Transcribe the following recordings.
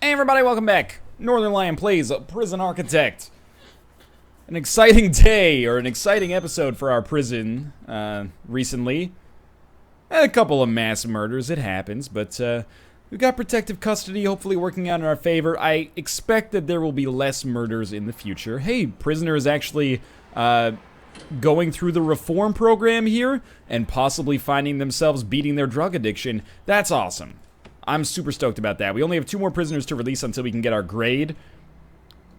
Hey everybody, welcome back. Northernlion plays a prison architect. An exciting day, or an exciting episode for our prison, recently. A couple of mass murders, it happens, but, we've got protective custody hopefully working out in our favor. I expect that there will be less murders in the future. Hey, prisoners actually, going through the reform program here, and possibly finding themselves beating their drug addiction. That's awesome. I'm super stoked about that. We only have 2 more prisoners to release until we can get our grade.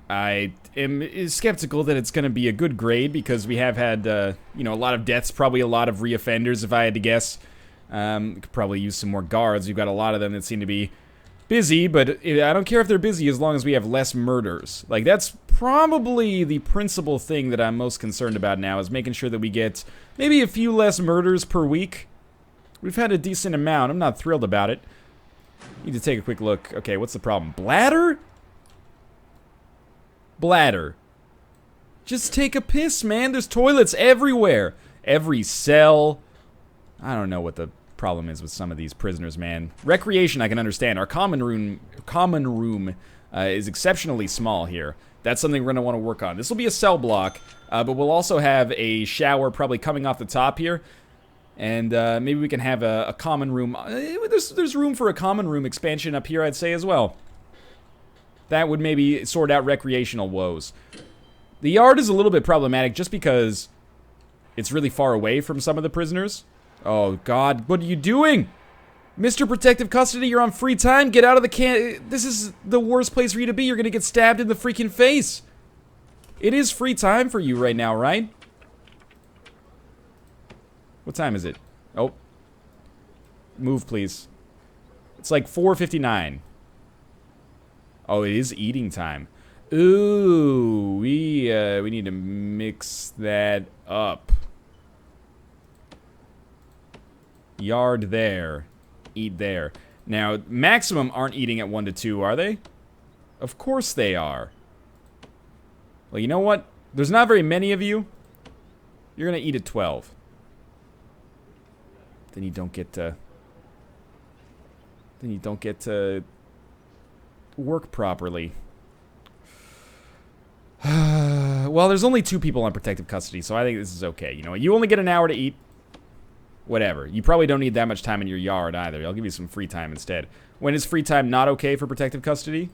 I am skeptical that it's going to be a good grade because we have had, a lot of deaths, probably a lot of reoffenders if I had to guess. Could probably use some more guards. We've got a lot of them that seem to be busy, but I don't care if they're busy as long as we have less murders. Like, that's probably the principal thing that I'm most concerned about now, is making sure that we get maybe a few less murders per week. We've had a decent amount. I'm not thrilled about it. Need to take a quick look. Okay, what's the problem? Bladder? Bladder. Just take a piss, man. There's toilets everywhere. Every cell. I don't know what the problem is with some of these prisoners, man. Recreation, I can understand. Our common room is exceptionally small here. That's something we're going to want to work on. This will be a cell block, but we'll also have a shower probably coming off the top here. And maybe we can have a common room. There's room for a common room expansion up here, I'd say, as well. That would maybe sort out recreational woes. The yard is a little bit problematic just because it's really far away from some of the prisoners. Oh, God. What are you doing? Mr. Protective Custody, you're on free time. Get out of the can. This is the worst place for you to be. You're going to get stabbed in the freaking face. It is free time for you right now, right? What time is it? Oh. Move, please. It's like 4:59. Oh, it is eating time. Ooh, we need to mix that up. Yard there. Eat there. Now, maximum aren't eating at 1 to 2, are they? Of course they are. Well, you know what? There's not very many of you. You're gonna eat at 12. Then you don't get to work properly. Well, there's only 2 people on protective custody, so I think this is okay. You know what? You only get an hour to eat. Whatever. You probably don't need that much time in your yard either. I'll give you some free time instead. When is free time not okay for protective custody?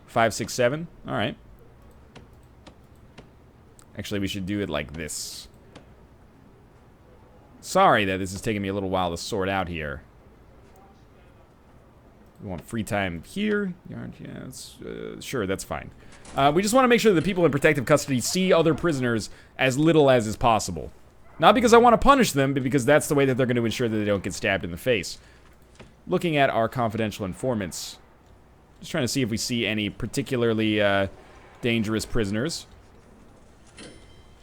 5, 6, 7? Alright. Actually, we should do it like this. Sorry that this is taking me a little while to sort out here. We want free time here. Yeah, sure, that's fine. We just want to make sure that the people in protective custody see other prisoners as little as is possible. Not because I want to punish them, but because that's the way that they're going to ensure that they don't get stabbed in the face. Looking at our confidential informants. Just trying to see if we see any particularly dangerous prisoners.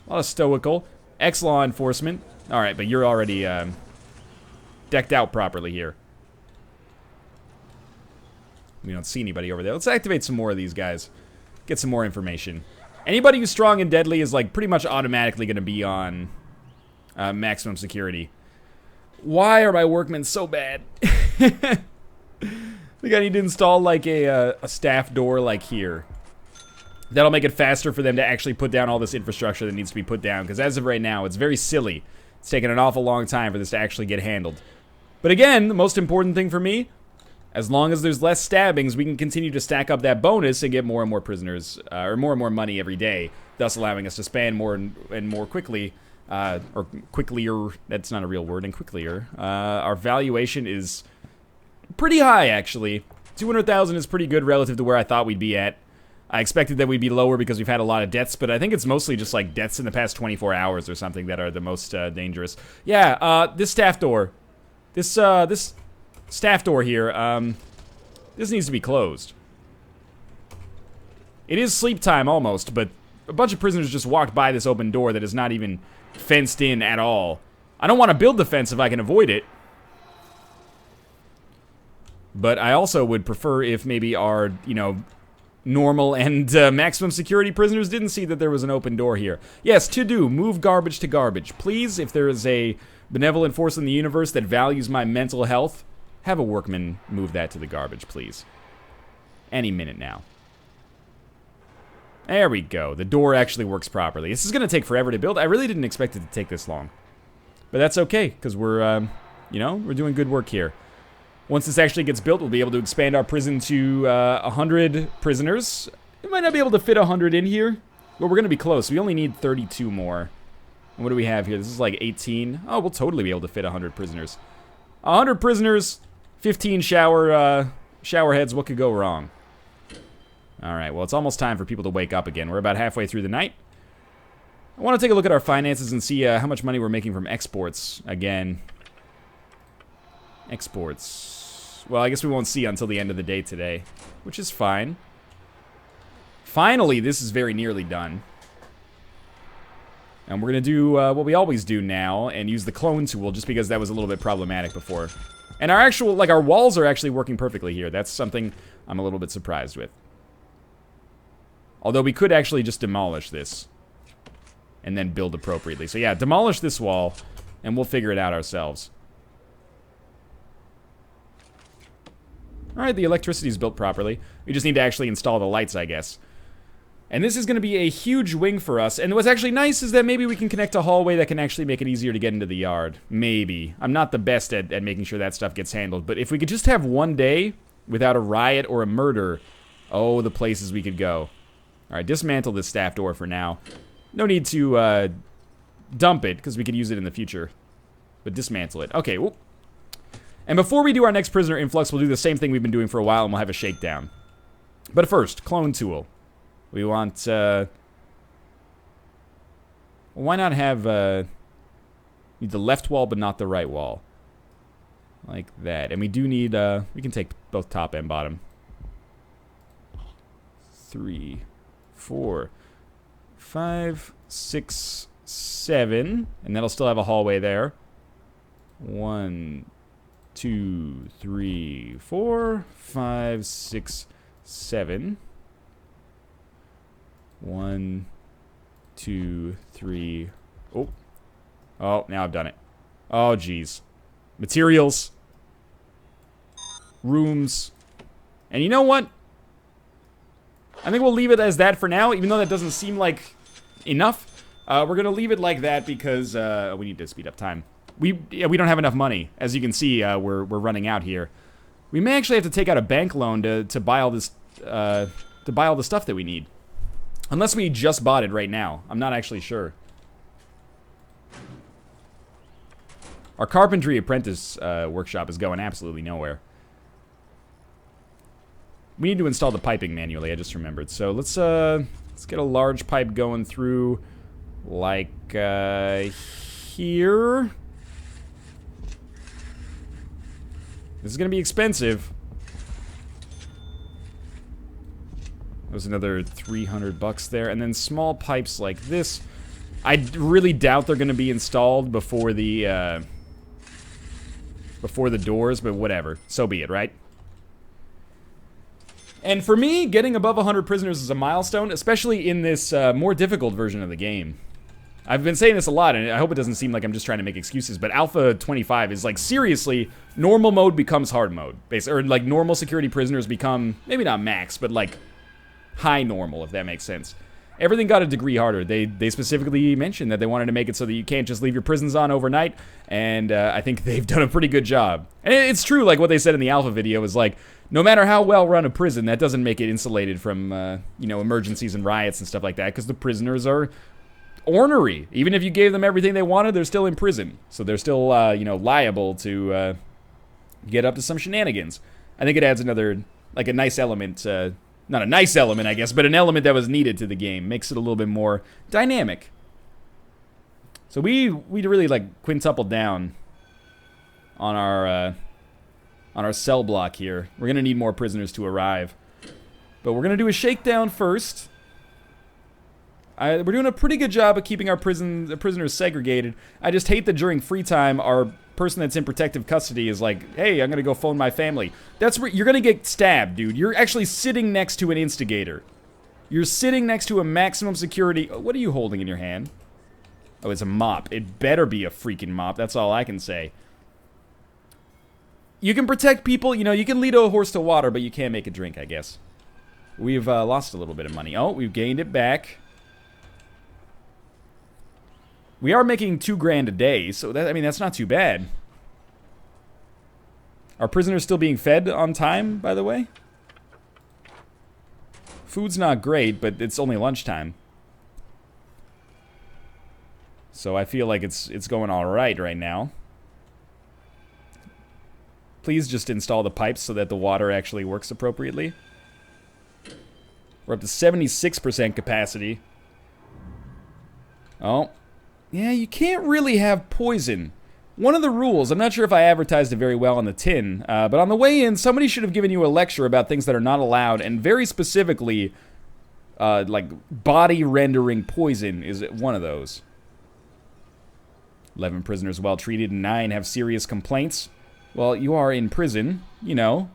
A lot of stoical. Ex-law enforcement. Alright, but you're already decked out properly here. We don't see anybody over there. Let's activate some more of these guys. Get some more information. Anybody who's strong and deadly is like pretty much automatically going to be on maximum security. Why are my workmen so bad? I think I need to install like a staff door like here. That'll make it faster for them to actually put down all this infrastructure that needs to be put down. Because as of right now, it's very silly. It's taken an awful long time for this to actually get handled. But again, the most important thing for me, as long as there's less stabbings, we can continue to stack up that bonus and get more and more prisoners, or more and more money every day, thus allowing us to spend more and more quickly, or quicklier, that's not a real word, and quicklier. Our valuation is pretty high, actually. 200,000 is pretty good relative to where I thought we'd be at. I expected that we'd be lower because we've had a lot of deaths, but I think it's mostly just like deaths in the past 24 hours or something that are the most dangerous. Yeah, this staff door. This staff door here, this needs to be closed. It is sleep time almost, but a bunch of prisoners just walked by this open door that is not even fenced in at all. I don't want to build the fence if I can avoid it. But I also would prefer if maybe our, normal and maximum security prisoners didn't see that there was an open door here. Yes, to do. Move garbage to garbage. Please, if there is a benevolent force in the universe that values my mental health, Have a workman move that to the garbage, please. Any minute now. There we go. The door actually works properly. This is going to take forever to build. I really didn't expect it to take this long. But that's okay, because we're, you know, we're doing good work here. Once this actually gets built, we'll be able to expand our prison to 100 prisoners. We might not be able to fit 100 in here, but we're going to be close. We only need 32 more. And what do we have here? This is like 18. Oh, we'll totally be able to fit 100 prisoners. 100 prisoners, 15 shower heads. What could go wrong? All right, well, it's almost time for people to wake up again. We're about halfway through the night. I want to take a look at our finances and see how much money we're making from exports again. Exports. Well, I guess we won't see until the end of the day today, which is fine. Finally, this is very nearly done. And we're going to do what we always do now and use the clone tool just because that was a little bit problematic before. And our actual, like, our walls are actually working perfectly here. That's something I'm a little bit surprised with. Although we could actually just demolish this and then build appropriately. So yeah, demolish this wall and we'll figure it out ourselves. Alright, the electricity's built properly. We just need to actually install the lights, I guess. And this is going to be a huge wing for us. And what's actually nice is that maybe we can connect a hallway that can actually make it easier to get into the yard. Maybe. I'm not the best at making sure that stuff gets handled. But if we could just have one day without a riot or a murder, oh, the places we could go. Alright, dismantle this staff door for now. No need to dump it, because we could use it in the future. But dismantle it. Okay, well. And before we do our next prisoner influx, we'll do the same thing we've been doing for a while, and we'll have a shakedown. But first, clone tool. We want, why not have, need the left wall, but not the right wall. Like that. And we do need, we can take both top and bottom. 3, 4, 5, 6, 7. And that'll still have a hallway there. 1, 2, 3, 4, 5, 6, 7. 1, 2, 3. Oh. Oh, now I've done it. Oh, geez. Materials. Rooms. And you know what? I think we'll leave it as that for now, even though that doesn't seem like enough. We're going to leave it like that because we need to speed up time. We don't have enough money. As you can see, we're running out here. We may actually have to take out a bank loan to buy all this to buy all the stuff that we need. Unless we just bought it right now. I'm not actually sure. Our carpentry apprentice workshop is going absolutely nowhere. We need to install the piping manually, I just remembered. So let's get a large pipe going through like here. This is gonna be expensive. There's another 300 bucks there, and then small pipes like this. I really doubt they're gonna be installed before the doors, but whatever. So be it, right? And for me, getting above 100 prisoners is a milestone, especially in this more difficult version of the game. I've been saying this a lot, and I hope it doesn't seem like I'm just trying to make excuses, but Alpha 25 is like, seriously, normal mode becomes hard mode. Or like normal security prisoners become, maybe not max, but like high normal, if that makes sense. Everything got a degree harder. They specifically mentioned that they wanted to make it so that you can't just leave your prisons on overnight, and I think they've done a pretty good job. And it's true, like what they said in the Alpha video is like, no matter how well run a prison, that doesn't make it insulated from, you know, emergencies and riots and stuff like that, because the prisoners are ornery. Even if you gave them everything they wanted, they're still in prison. So they're still, you know, liable to get up to some shenanigans. I think it adds another, like a nice element, not a nice element, I guess, but an element that was needed to the game. Makes it a little bit more dynamic. So we really, like, quintuple down on our cell block here. We're going to need more prisoners to arrive. But we're going to do a shakedown first. We're doing a pretty good job of keeping our prisoners segregated. I just hate that during free time, our person that's in protective custody is like, hey, I'm going to go phone my family. That's where you're going to get stabbed, dude. You're actually sitting next to an instigator. You're sitting next to a maximum security. What are you holding in your hand? Oh, it's a mop. It better be a freaking mop. That's all I can say. You can protect people, you know, you can lead a horse to water, but you can't make it drink, I guess. We've lost a little bit of money. Oh, we've gained it back. We are making $2 grand a day, so that, I mean, that's not too bad. Are prisoners still being fed on time, by the way? Food's not great, but it's only lunchtime. So I feel like it's going all right now. Please just install the pipes so that the water actually works appropriately. We're up to 76% capacity. Oh. Yeah, you can't really have poison. One of the rules, I'm not sure if I advertised it very well on the tin, but on the way in, somebody should have given you a lecture about things that are not allowed, and very specifically, like, body-rendering poison is one of those. 11 prisoners well treated, and 9 have serious complaints. Well, you are in prison, you know.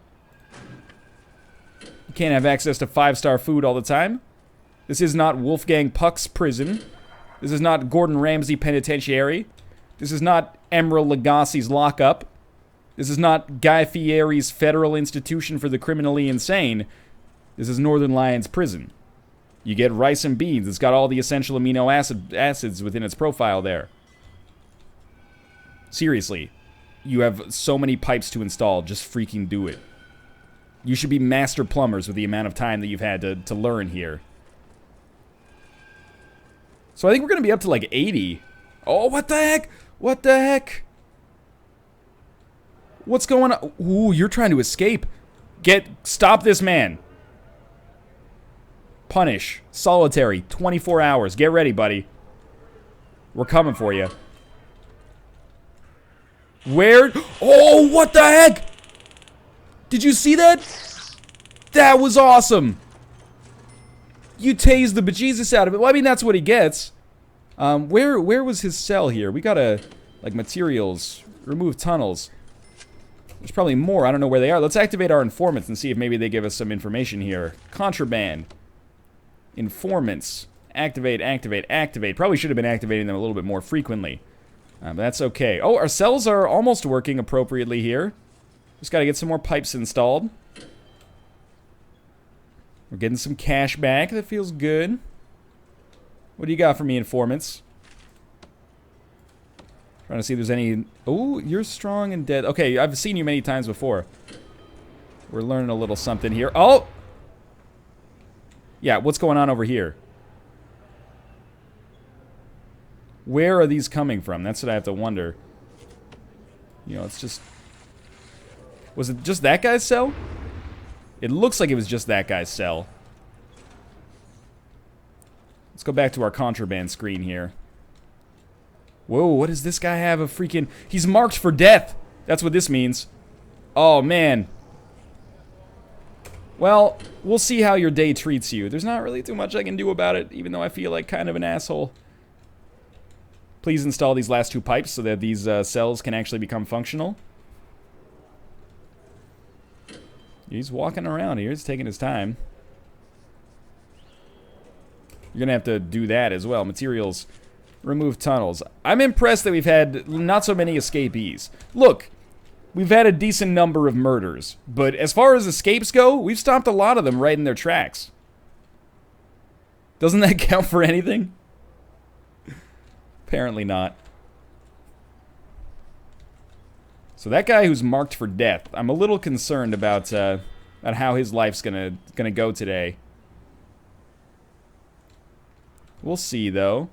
You can't have access to 5-star food all the time. This is not Wolfgang Puck's prison. This is not Gordon Ramsay Penitentiary. This is not Emeril Lagasse's lockup. This is not Guy Fieri's Federal Institution for the Criminally Insane. This is Northernlion's prison. You get rice and beans. It's got all the essential amino acids within its profile there. Seriously. You have so many pipes to install, just freaking do it. You should be master plumbers with the amount of time that you've had to learn here. So I think we're going to be up to like 80. Oh, what the heck? What the heck? What's going on? Ooh, you're trying to escape. Stop this man. Punish. Solitary. 24 hours. Get ready, buddy. We're coming for you. Where? Oh, what the heck? Did you see that? That was awesome. You tased the bejesus out of it. Well, I mean, that's what he gets. Where was his cell here? We gotta, like, materials. Remove tunnels. There's probably more. I don't know where they are. Let's activate our informants and see if maybe they give us some information here. Contraband. Informants. Activate, activate, activate. Probably should have been activating them a little bit more frequently. But that's okay. Oh, our cells are almost working appropriately here. Just gotta get some more pipes installed. We're getting some cash back. That feels good. What do you got for me, informants? Trying to see if there's any... Oh, you're strong and dead. Okay, I've seen you many times before. We're learning a little something here. Oh! Yeah, what's going on over here? Where are these coming from? That's what I have to wonder. You know, it's just... Was it just that guy's cell? It looks like it was just that guy's cell. Let's go back to our contraband screen here. Whoa, what does this guy have? A freaking... He's marked for death! That's what this means. Oh, man. Well, we'll see how your day treats you. There's not really too much I can do about it, even though I feel like kind of an asshole. Please install these last 2 pipes so that these cells can actually become functional. He's walking around here. He's taking his time. You're going to have to do that as well. Materials. Remove tunnels. I'm impressed that we've had not so many escapees. Look, we've had a decent number of murders. But as far as escapes go, we've stopped a lot of them right in their tracks. Doesn't that count for anything? Apparently not. So that guy who's marked for death, I'm a little concerned about how his life's gonna go today. We'll see, though.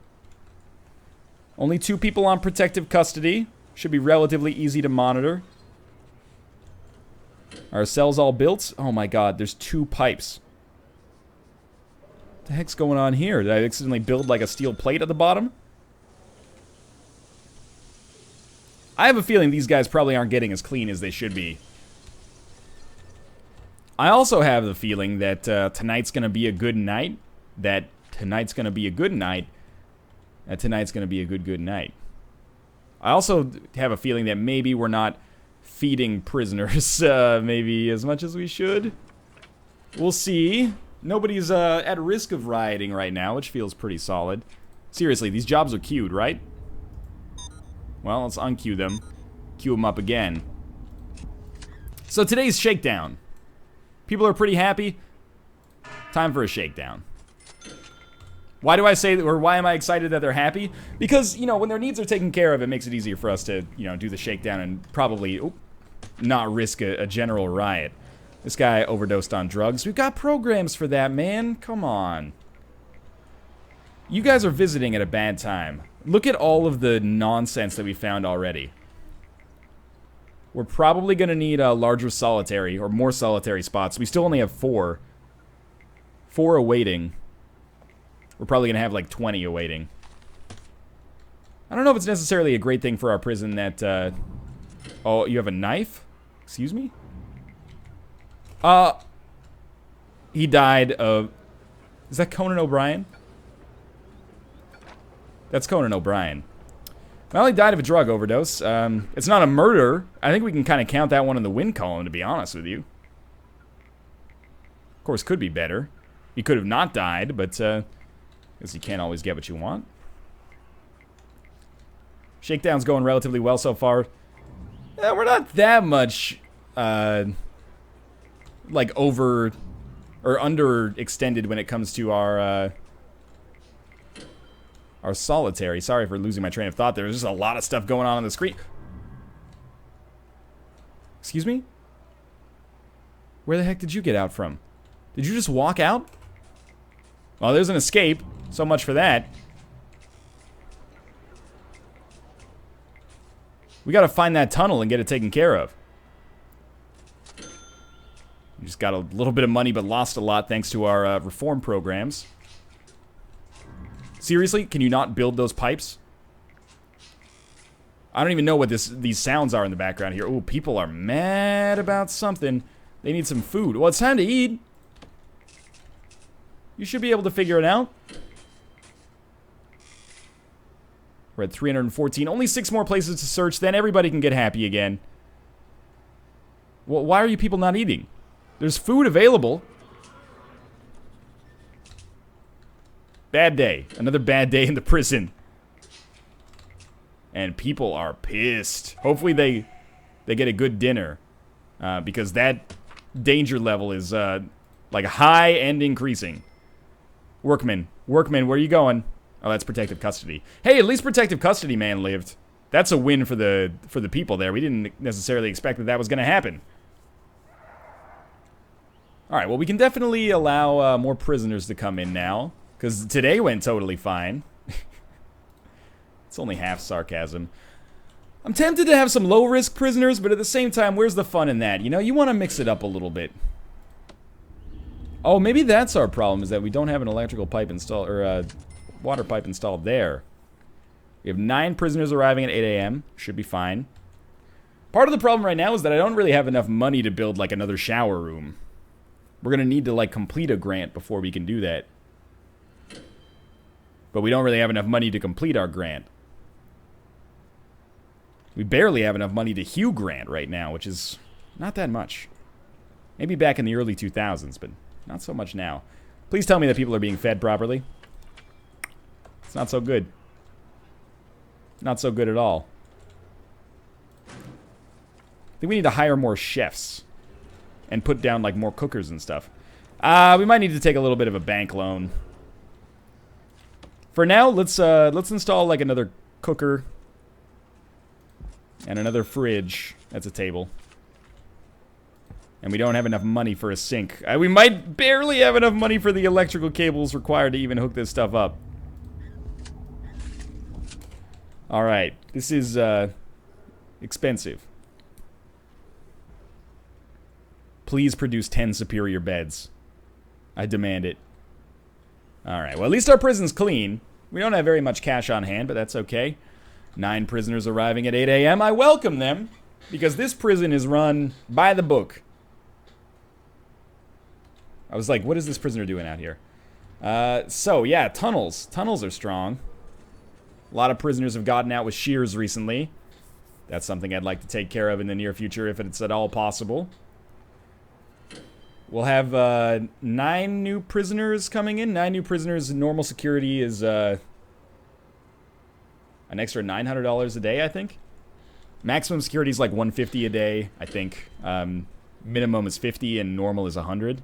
Only 2 people on protective custody. Should be relatively easy to monitor. Are our cells all built? Oh my god, there's 2 pipes. What the heck's going on here? Did I accidentally build like a steel plate at the bottom? I have a feeling these guys probably aren't getting as clean as they should be. I also have the feeling that tonight's going to be a good night. That tonight's going to be a good night. That tonight's going to be a good night. I also have a feeling that maybe we're not feeding prisoners maybe as much as we should. We'll see. Nobody's at risk of rioting right now, which feels pretty solid. Seriously, these jobs are queued, right? Well, let's unqueue them. Queue them up again. So today's shakedown. People are pretty happy. Time for a shakedown. Why do I say that, or why am I excited that they're happy? Because, you know, when their needs are taken care of, it makes it easier for us to, you know, do the shakedown and probably not risk a general riot. This guy overdosed on drugs. We've got programs for that, man. Come on. You guys are visiting at a bad time. Look at all of the nonsense that we found already. We're probably going to need a larger solitary, or more solitary spots. We still only have 4. 4 awaiting. We're probably going to have like 20 awaiting. I don't know if it's necessarily a great thing for our prison that, oh, you have a knife? Excuse me? He died of... Is that Conan O'Brien? That's Conan O'Brien. Well, he died of a drug overdose. It's not a murder. I think we can kind of count that one in the win column, to be honest with you. Of course, could be better. He could have not died, but, because you can't always get what you want. Shakedown's going relatively well so far. We're not that much, like, over or under extended when it comes to our solitary. Sorry for losing my train of thought there. There's just a lot of stuff going on the screen. Excuse me? Where the heck did you get out from? Did you just walk out? Well, there's an escape. So much for that. We gotta find that tunnel and get it taken care of. We just got a little bit of money but lost a lot thanks to our reform programs. Seriously? Can you not build those pipes? I don't even know what these sounds are in the background here. Ooh, people are mad about something. They need some food. Well, it's time to eat. You should be able to figure it out. We're at 314. Only 6 more places to search, then everybody can get happy again. Well, why are you people not eating? There's food available. Bad day. Another bad day in the prison. And people are pissed. Hopefully they get a good dinner. Because that danger level is like high and increasing. Workman, where are you going? Oh, that's protective custody. Hey, at least protective custody man lived. That's a win for the people there. We didn't necessarily expect that was going to happen. All right, well, we can definitely allow more prisoners to come in now. Because today went totally fine. It's only half sarcasm. I'm tempted to have some low-risk prisoners, but at the same time, where's the fun in that? You know, you want to mix it up a little bit. Oh, maybe that's our problem, is that we don't have an electrical pipe installed, or a water pipe installed there. We have 9 prisoners arriving at 8 a.m. Should be fine. Part of the problem right now is that I don't really have enough money to build, like, another shower room. We're going to need to, like, complete a grant before we can do that. But we don't really have enough money to complete our grant. We barely have enough money to Hugh grant right now, which is not that much. Maybe back in the early 2000s, but not so much now. Please tell me that people are being fed properly. It's not so good. Not so good at all. I think we need to hire more chefs. And put down, like, more cookers and stuff. We might need to take a little bit of a bank loan. For now, let's install, like, another cooker. And another fridge. That's a table. And we don't have enough money for a sink. We might barely have enough money for the electrical cables required to even hook this stuff up. Alright. This is, expensive. Please produce 10 superior beds. I demand it. Alright, well, at least our prison's clean. We don't have very much cash on hand, but that's okay. 9 prisoners arriving at 8 a.m. I welcome them, because this prison is run by the book. I was like, what is this prisoner doing out here? So, yeah, tunnels. Tunnels are strong. A lot of prisoners have gotten out with shears recently. That's something I'd like to take care of in the near future if it's at all possible. We'll have 9 new prisoners coming in. 9 new prisoners. Normal security is an extra $900 a day, I think. Maximum security is like $150 a day, I think. minimum is 50 and normal is 100.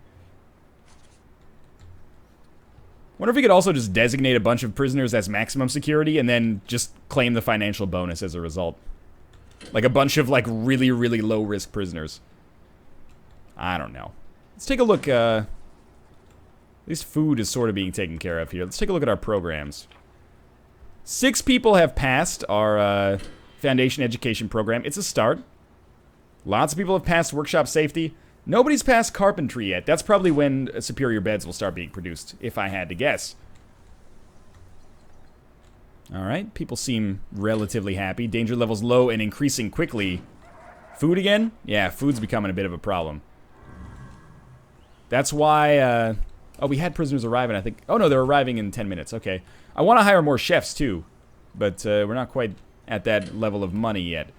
Wonder if we could also just designate a bunch of prisoners as maximum security and then just claim the financial bonus as a result. Like a bunch of like really, really low risk prisoners. I don't know. Let's take a look. At least food is sort of being taken care of here. Let's take a look at our programs. 6 people have passed our foundation education program. It's a start. Lots of people have passed workshop safety. Nobody's passed carpentry yet. That's probably when superior beds will start being produced, if I had to guess. Alright, people seem relatively happy. Danger level's low and increasing quickly. Food again? Yeah, food's becoming a bit of a problem. That's why, oh, we had prisoners arriving, I think. Oh, no, they're arriving in 10 minutes. Okay. I want to hire more chefs, too. But we're not quite at that level of money yet.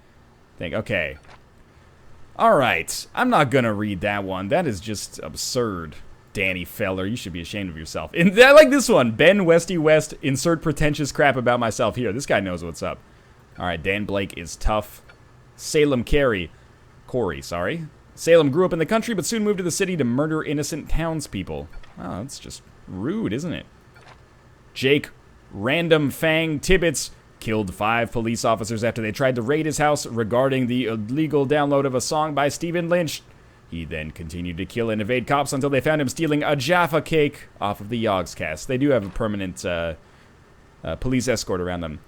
Okay. Alright, I'm not gonna read that one. That is just absurd. Danny Feller, you should be ashamed of yourself. And I like this one. Ben Westy West, insert pretentious crap about myself here. This guy knows what's up. Alright, Dan Blake is tough. Salem Corey, sorry. Salem grew up in the country, but soon moved to the city to murder innocent townspeople. Wow, that's just rude, isn't it? Jake Random Fang Tibbets killed 5 police officers after they tried to raid his house regarding the illegal download of a song by Stephen Lynch. He then continued to kill and evade cops until they found him stealing a Jaffa cake off of the Yogscast. They do have a permanent police escort around them.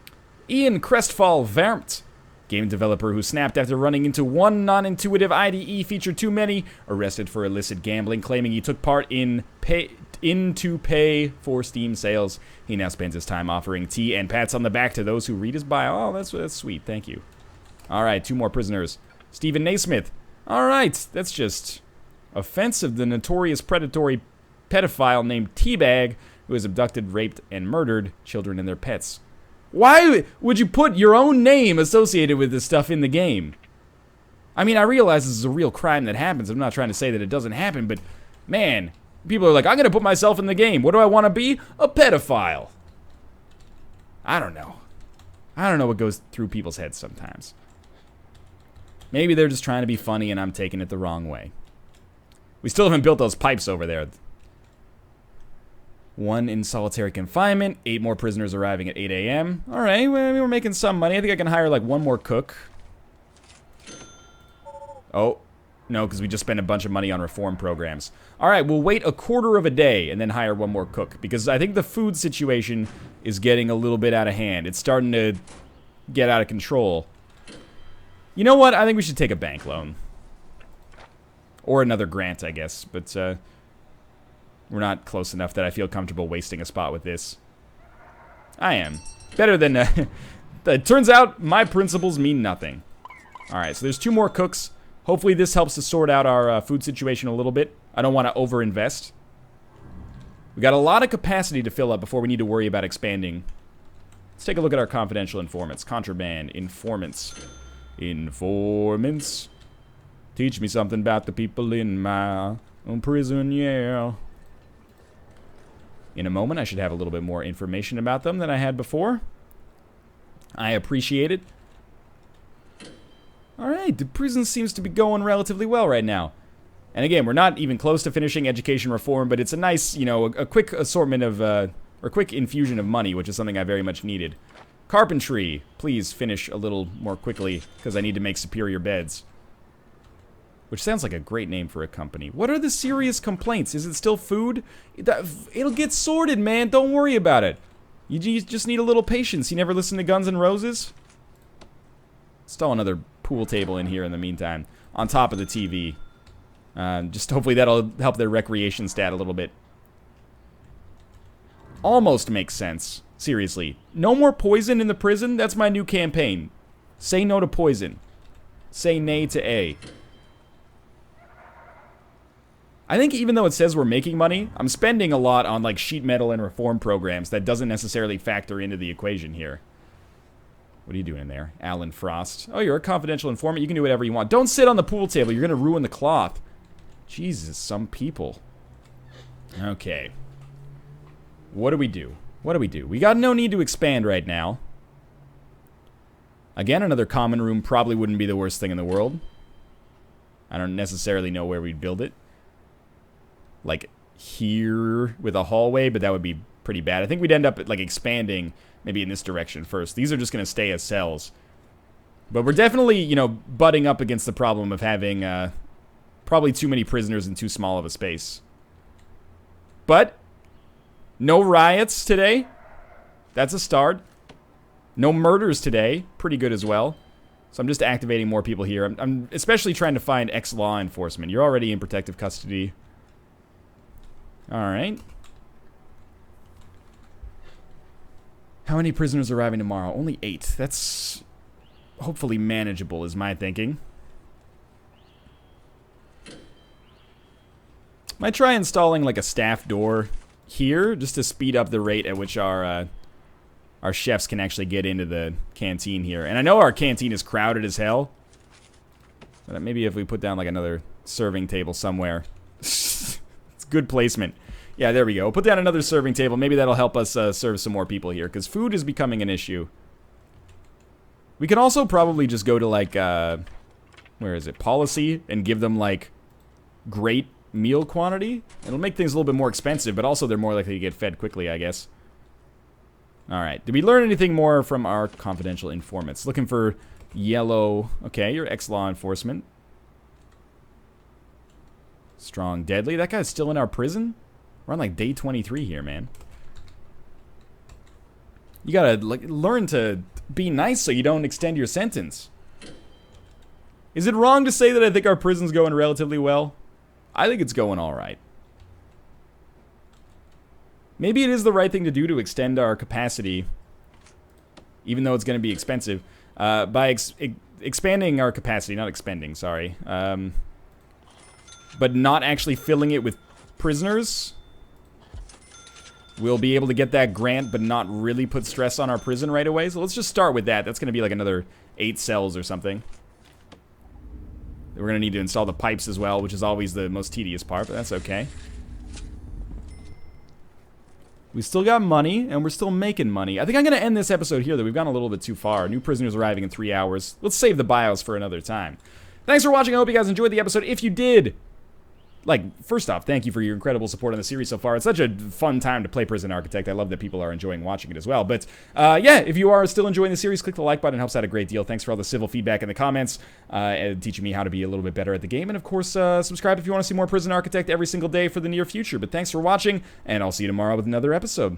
Ian Crestfall Vermt, game developer who snapped after running into one non-intuitive IDE feature too many, arrested for illicit gambling, claiming he took part in pay for Steam sales. He now spends his time offering tea and pats on the back to those who read his bio. Oh, that's sweet. Thank you. All right, 2 more prisoners. Stephen Naismith. All right, that's just offensive. The notorious predatory pedophile named Teabag, who has abducted, raped, and murdered children and their pets. Why would you put your own name associated with this stuff in the game? I mean, I realize this is a real crime that happens. I'm not trying to say that it doesn't happen, but man, people are like, I'm going to put myself in the game. What do I want to be? A pedophile. I don't know. I don't know what goes through people's heads sometimes. Maybe they're just trying to be funny and I'm taking it the wrong way. We still haven't built those pipes over there. 1 in solitary confinement. 8 more prisoners arriving at 8 a.m. All right, well, we're making some money. I think I can hire like 1 more cook. Oh, no, because we just spent a bunch of money on reform programs. All right, we'll wait a quarter of a day and then hire 1 more cook, because I think the food situation is getting a little bit out of hand. It's starting to get out of control. You know what? I think we should take a bank loan. Or another grant, I guess. But we're not close enough that I feel comfortable wasting a spot with this. I am. Better than... it turns out my principles mean nothing. Alright, so there's 2 more cooks. Hopefully this helps to sort out our food situation a little bit. I don't want to overinvest. We got a lot of capacity to fill up before we need to worry about expanding. Let's take a look at our confidential informants. Contraband. Informants. Informants. Teach me something about the people in my prison, yeah. In a moment, I should have a little bit more information about them than I had before. I appreciate it. Alright, the prison seems to be going relatively well right now. And again, we're not even close to finishing education reform, but it's a nice, you know, a quick assortment of, or quick infusion of money, which is something I very much needed. Carpentry, please finish a little more quickly, because I need to make superior beds. Which sounds like a great name for a company. What are the serious complaints? Is it still food? It'll get sorted, man. Don't worry about it. You just need a little patience. You never listen to Guns N' Roses? Install another pool table in here in the meantime, on top of the TV. Just hopefully that'll help their recreation stat a little bit. Almost makes sense. Seriously. No more poison in the prison? That's my new campaign. Say no to poison. Say nay to A. I think even though it says we're making money, I'm spending a lot on like sheet metal and reform programs that doesn't necessarily factor into the equation here. What are you doing in there? Alan Frost. Oh, you're a confidential informant. You can do whatever you want. Don't sit on the pool table. You're going to ruin the cloth. Jesus, some people. Okay. What do we do? What do we do? We got no need to expand right now. Again, another common room probably wouldn't be the worst thing in the world. I don't necessarily know where we'd build it. Like here with a hallway, but that would be pretty bad. I think we'd end up like expanding maybe in this direction first. These are just going to stay as cells. But we're definitely, you know, butting up against the problem of having probably too many prisoners in too small of a space. But no riots today. That's a start. No murders today. Pretty good as well. So I'm just activating more people here. I'm especially trying to find ex-law enforcement. You're already in protective custody. Alright. How many prisoners arriving tomorrow? Only 8. That's hopefully manageable is my thinking. Might try installing like a staff door here just to speed up the rate at which our chefs can actually get into the canteen here. And I know our canteen is crowded as hell. But maybe if we put down like another serving table somewhere. It's good placement. Yeah, there we go. Put down another serving table. Maybe that'll help us serve some more people here. Because food is becoming an issue. We can also probably just go to like, where is it? Policy. And give them like great meal quantity. It'll make things a little bit more expensive. But also they're more likely to get fed quickly, I guess. Alright, did we learn anything more from our confidential informants? Looking for yellow. Okay, you're ex-law enforcement. Strong, deadly. That guy's still in our prison? We're on like day 23 here, man. You gotta like learn to be nice so you don't extend your sentence. Is it wrong to say that I think our prison's going relatively well? I think it's going alright. Maybe it is the right thing to do to extend our capacity, even though it's going to be expensive, by expanding our capacity, not expending, sorry, but not actually filling it with prisoners. We'll be able to get that grant, but not really put stress on our prison right away. So let's just start with that. That's going to be like another 8 cells or something. We're going to need to install the pipes as well, which is always the most tedious part, but that's okay. We still got money, and we're still making money. I think I'm going to end this episode here, though. We've gone a little bit too far. New prisoners arriving in 3 hours. Let's save the bios for another time. Thanks for watching. I hope you guys enjoyed the episode. If you did, like, first off, thank you for your incredible support on the series so far. It's such a fun time to play Prison Architect. I love that people are enjoying watching it as well. But, yeah, if you are still enjoying the series, click the like button. It helps out a great deal. Thanks for all the civil feedback in the comments, and teaching me how to be a little bit better at the game. And, of course, subscribe if you want to see more Prison Architect every single day for the near future. But thanks for watching, and I'll see you tomorrow with another episode.